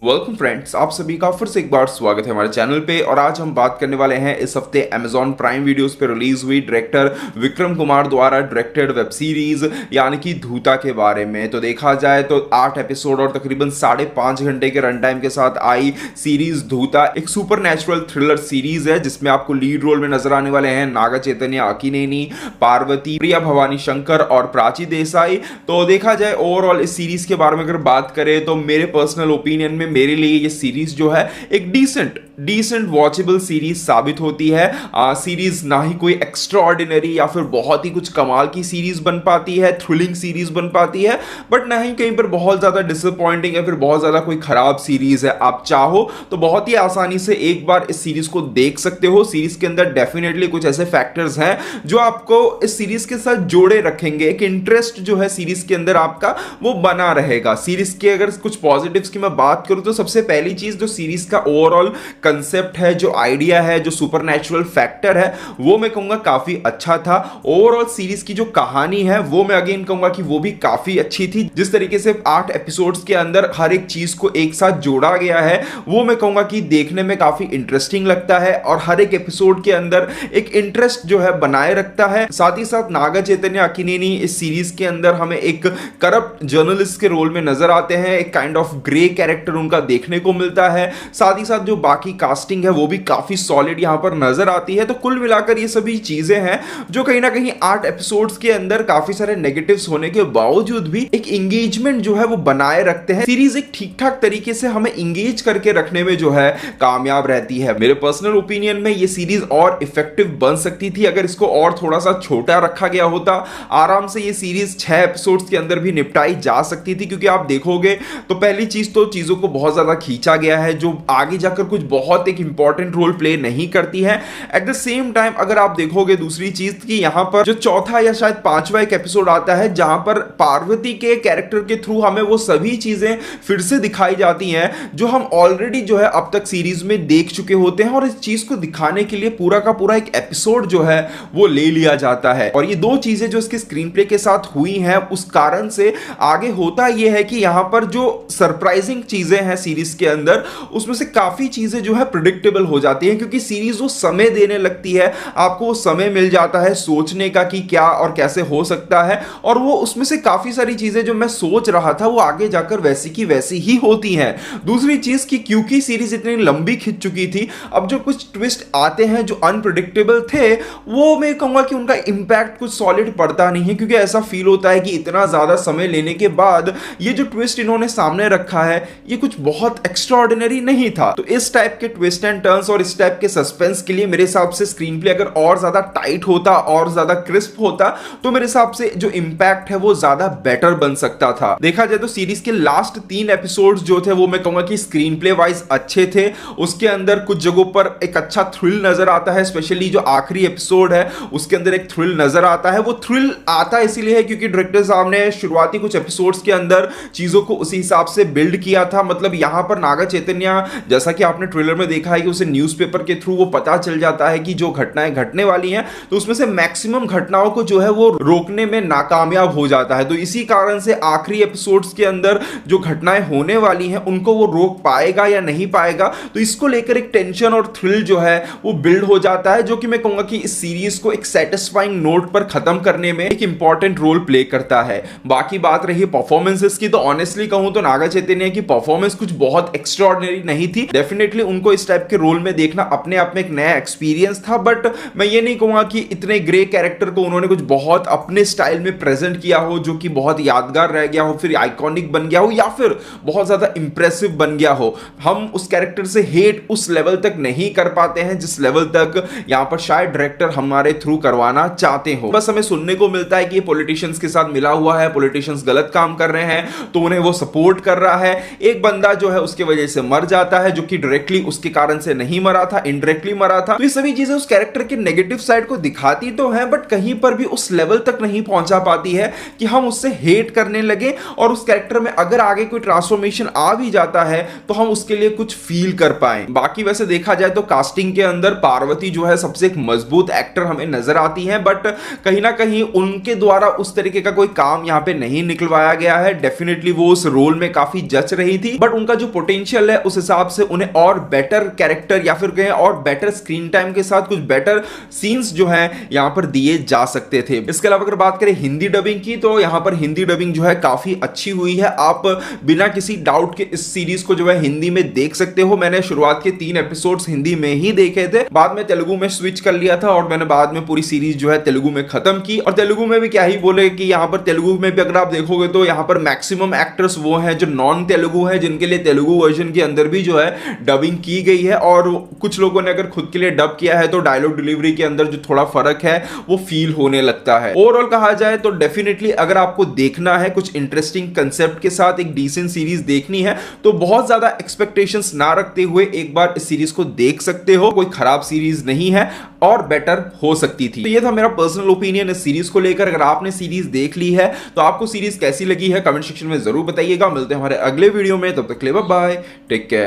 Welcome friends, आप सभी का फिर से एक बार स्वागत है हमारे चैनल पे। और आज हम बात करने वाले हैं इस हफ्ते अमेजॉन प्राइम वीडियोस पे रिलीज हुई डायरेक्टर विक्रम कुमार द्वारा डायरेक्टेड वेब सीरीज यानी कि धूता के बारे में। तो देखा जाए तो 8 एपिसोड और तकरीबन 5.5 घंटे के रन टाइम के साथ आई सीरीज धूता एक सुपर नेचुरल थ्रिलर सीरीज है जिसमें आपको लीड रोल में नजर आने वाले हैं नागा चैतन्य अक्किनेनी, पार्वती, प्रिया भवानी शंकर और प्राची देसाई। तो देखा जाए ओवरऑल इस सीरीज के बारे में अगर बात करें तो मेरे पर्सनल ओपिनियन में मेरे लिए ये सीरीज जो है एक डिसेंट वॉचेबल सीरीज साबित होती है। सीरीज ना ही कोई एक्स्ट्राऑर्डिनरी या फिर बहुत ही कुछ कमाल की सीरीज बन पाती है, थ्रिलिंग सीरीज बन पाती है, बट ना ही कहीं पर बहुत ज्यादा डिसअपॉइंटिंग या फिर बहुत ज्यादा कोई खराब सीरीज है। आप चाहो तो बहुत ही आसानी से एक बार इस सीरीज को देख सकते हो। सीरीज के अंदर डेफिनेटली कुछ ऐसे फैक्टर्स हैं जो आपको इस सीरीज के साथ जोड़े रखेंगे। एक इंटरेस्ट जो है सीरीज के अंदर आपका वो बना रहेगा। सीरीज के अगर कुछ पॉजिटिव्स की मैं बात करूं तो सबसे पहली चीज जो सीरीज का ओवरऑल कंसेप्ट है, जो आइडिया है, जो सुपरनैचुरल फैक्टर है, वो मैं कहूंगा काफी अच्छा था। ओवरऑल सीरीज की जो कहानी है वो मैं अगेन कहूंगा कि वो भी काफी अच्छी थी। जिस तरीके से 8 एपिसोड्स के अंदर हर एक चीज को एक साथ जोड़ा गया है वो मैं कहूंगा कि देखने में काफी इंटरेस्टिंग लगता है और हर एक एपिसोड के अंदर एक इंटरेस्ट जो है बनाए रखता है। साथ ही साथ नागा चैतन्य अक्किनेनी इस सीरीज के अंदर हमें एक करप्ट जर्नलिस्ट के रोल में नजर आते हैं। एक काइंड ऑफ ग्रे कैरेक्टर उनका देखने को मिलता है। साथ ही साथ जो बाकी कास्टिंग है वो भी काफी सॉलिड यहां पर नजर आती है। तो कुल मिलाकर ये सभी चीजें हैं जो कहीं ना कहीं 8 एपिसोड्स के अंदर काफी सारे नेगेटिव्स होने के बावजूद भी एक इंगेजमेंट जो है वो बनाए रखते हैं। सीरीज एक ठीक ठाक तरीके से हमें इंगेज करके रखने में जो है कामयाब रहती है। मेरे पर्सनल ओपिनियन में ये सीरीज और इफेक्टिव बन सकती थी अगर इसको और थोड़ा सा छोटा रखा गया होता। आराम से ये सीरीज 6 एपिसोड्स के अंदर भी निपटाई जा सकती थी, क्योंकि आप देखोगे तो पहली चीज तो चीजों को बहुत ज्यादा खींचा गया है जो आगे जाकर कुछ बहुत एक इंपॉर्टेंट रोल प्ले नहीं करती है। एट द सेम टाइम अगर आप देखोगे दूसरी चीज कि यहां पर जो चौथा या शायद 5वां एक एपिसोड आता है जहां पर पार्वती के कैरेक्टर के थ्रू हमें वो सभी चीजें फिर से दिखाई जाती हैं जो हम ऑलरेडी जो है अब तक सीरीज में देख चुके होते हैं, और इस चीज को दिखाने के लिए पूरा का पूरा एक एपिसोड जो है वो ले लिया जाता है। और ये दो चीजें जो इसके स्क्रीन प्ले के साथ हुई हैं उस कारण से आगे होता यह है कि यहां पर जो सरप्राइजिंग चीजें हैं सीरीज के अंदर उसमें से काफी चीजें जो है प्रिडिक्टेबल हो जाती हैं, क्योंकि सीरीज वो समय देने लगती है, आपको वो समय मिल जाता है सोचने का कि क्या और कैसे हो सकता है। और वो उसमें से काफी सारी चीजें जो मैं सोच रहा था वो आगे जाकर वैसी की वैसी ही होती हैं। दूसरी चीज कि क्योंकि सीरीज इतनी लंबी खिंच चुकी थी, अब जो कुछ ट्विस्ट आते हैं जो अनप्रिडिक्टेबल थे वो मैं कहूंगा कि उनका इंपैक्ट कुछ सॉलिड पड़ता नहीं है, क्योंकि ऐसा फील होता है कि इतना ज्यादा समय लेने के बाद ये जो ट्विस्ट इन्होंने सामने रखा है ये कुछ बहुत एक्स्ट्राऑर्डिनरी नहीं था। तो इस टाइप के ट्विस्ट एंड टर्न्स और इस टाइप के सस्पेंस के लिए मेरे हिसाब से स्क्रीन प्ले अगर और ज्यादा टाइट होता और ज्यादा क्रिस्प होता तो मेरे हिसाब से जो इंपैक्ट है वो ज्यादा बेटर बन सकता था। देखा जाए तो सीरीज के लास्ट 3 एपिसोड्स जो थे वो मैं कहूंगा कि स्क्रीन प्ले वाइज अच्छे थे। उसके अंदर कुछ जगहों पर एक अच्छा थ्रिल नजर आता है, स्पेशली जो आखिरी एपिसोड है उसके अंदर एक थ्रिल नजर आता है। वो थ्रिल आता इसीलिए है क्योंकि डायरेक्टर साहब ने शुरुआती कुछ एपिसोड्स के अंदर चीजों को उसी हिसाब से बिल्ड किया था। मतलब यहां पर नागा चैतन्य, जैसा कि आपने ट्रेलर में देखा है कि उसे न्यूज़पेपर के थ्रू वो पता चल जाता है कि जो घटनाएं घटने वाली हैं तो उसमें से मैक्सिमम घटनाओं को जो है वो रोकने में नाकामयाब हो जाता है। तो इसी कारण से आखिरी एपिसोड्स के अंदर जो घटनाएं होने वाली हैं उनको वो रोक पाएगा या नहीं पाएगा, तो इसको लेकर एक टेंशन और थ्रिल जो है वो बिल्ड हो जाता है, जो कि मैं कहूंगा कि इस सीरीज को एक सेटिस्फाइंग नोट पर खत्म करने में एक इंपॉर्टेंट रोल प्ले करता है। बाकी बात रही परफॉर्मेंसेस की, तो ऑनेस्टली कहूं तो नागा चैतन्य की परफॉर्मेंस कुछ बहुत एक्स्ट्राऑर्डिनरी नहीं थी। डेफिनेटली उनको इस टाइप के रोल में देखना अपने आप में एक नया एक्सपीरियंस था, बट मैं ये नहीं कहूंगा कि इतने ग्रे कैरेक्टर को उन्होंने कुछ बहुत अपने स्टाइल में प्रेजेंट किया हो जो कि बहुत यादगार रह गया हो, फिर आइकॉनिक बन गया हो या फिर बहुत ज्यादा इंप्रेसिव बन गया हो। हम उस कैरेक्टर से हेट उस लेवल तक नहीं कर पाते हैं जिस लेवल तक यहां पर शायद डायरेक्टर हमारे थ्रू करवाना चाहते हो। बस हमें सुनने को मिलता है कि ये पॉलिटिशियंस के साथ मिला हुआ है, पॉलिटिशियंस गलत काम कर रहे हैं तो उन्हें वो सपोर्ट कर रहा है। एक बंदा जो है उसके वजह से मर जाता है जो कि डायरेक्टली उसके कारण से नहीं मरा था, इनडायरेक्टली मरा था। तो ये सभी चीजें उस कैरेक्टर के नेगेटिव साइड को दिखाती तो है, बट कहीं पर भी उस लेवल तक नहीं पहुंचा पाती है कि हम उससे हेट करने लगे, और उस कैरेक्टर में अगर आगे कोई ट्रांसफॉर्मेशन आ भी जाता है तो हम उसके लिए कुछ फील कर पाए। बाकी वैसे देखा जाए तो कास्टिंग के अंदर पार्वती जो है सबसे एक मजबूत एक्टर हमें नजर आती है, बट कहीं ना कहीं उनके द्वारा उस तरीके का कोई काम यहां पे नहीं निकलवाया गया है। डेफिनेटली वो उस रोल में काफी जच रही थी, बट उनका जो पोटेंशियल है उस हिसाब से उन्हें और बेटर कैरेक्टर या फिर कहें और बेटर स्क्रीन टाइम के साथ कुछ बेटर सीन्स जो है यहां पर दिए जा सकते थे। इसके अलावा अगर बात करें हिंदी डबिंग की, तो यहां पर हिंदी डबिंग जो है काफी अच्छी हुई है। आप बिना किसी डाउट के इस सीरीज को जो है हिंदी में देख सकते हो। मैंने शुरुआत के 3 एपिसोड्स हिंदी में ही देखे थे, बाद में तेलुगु में स्विच कर लिया था और मैंने बाद में पूरी सीरीज जो है तेलुगु में खत्म की। और तेलुगु में भी क्या ही बोले कि यहां पर तेलुगु में भी अगर आप देखोगे तो यहां पर मैक्सिमम एक्टर्स वो हैं जो नॉन तेलुगु है, जिनके लिए तेलुगु वर्जन के अंदर भी जो है डबिंग की गई है। और कुछ लोगों ने अगर खुद के लिए डब किया है तो डायलॉग डिलीवरी के अंदर जो थोड़ा फर्क है वो फील होने लगता है। ओवरऑल कहा जाए तो डेफिनेटली अगर आपको देखना है कुछ इंटरेस्टिंग कंसेप्ट के साथ एक डिसेंट सीरीज देखनी है तो बहुत ज्यादा एक्सपेक्टेशंस ना रखते हुए एक बार इस सीरीज को देख सकते हो। कोई खराब सीरीज नहीं है और बेटर हो सकती थी। तो ये था मेरा पर्सनल ओपिनियन इस सीरीज को लेकर। अगर आपने सीरीज देख ली है तो आपको सीरीज कैसी लगी है कमेंट सेक्शन में जरूर बताइएगा। मिलते हैं हमारे अगले वीडियो में, तब तक के लिए बाय बाय, टेक केयर।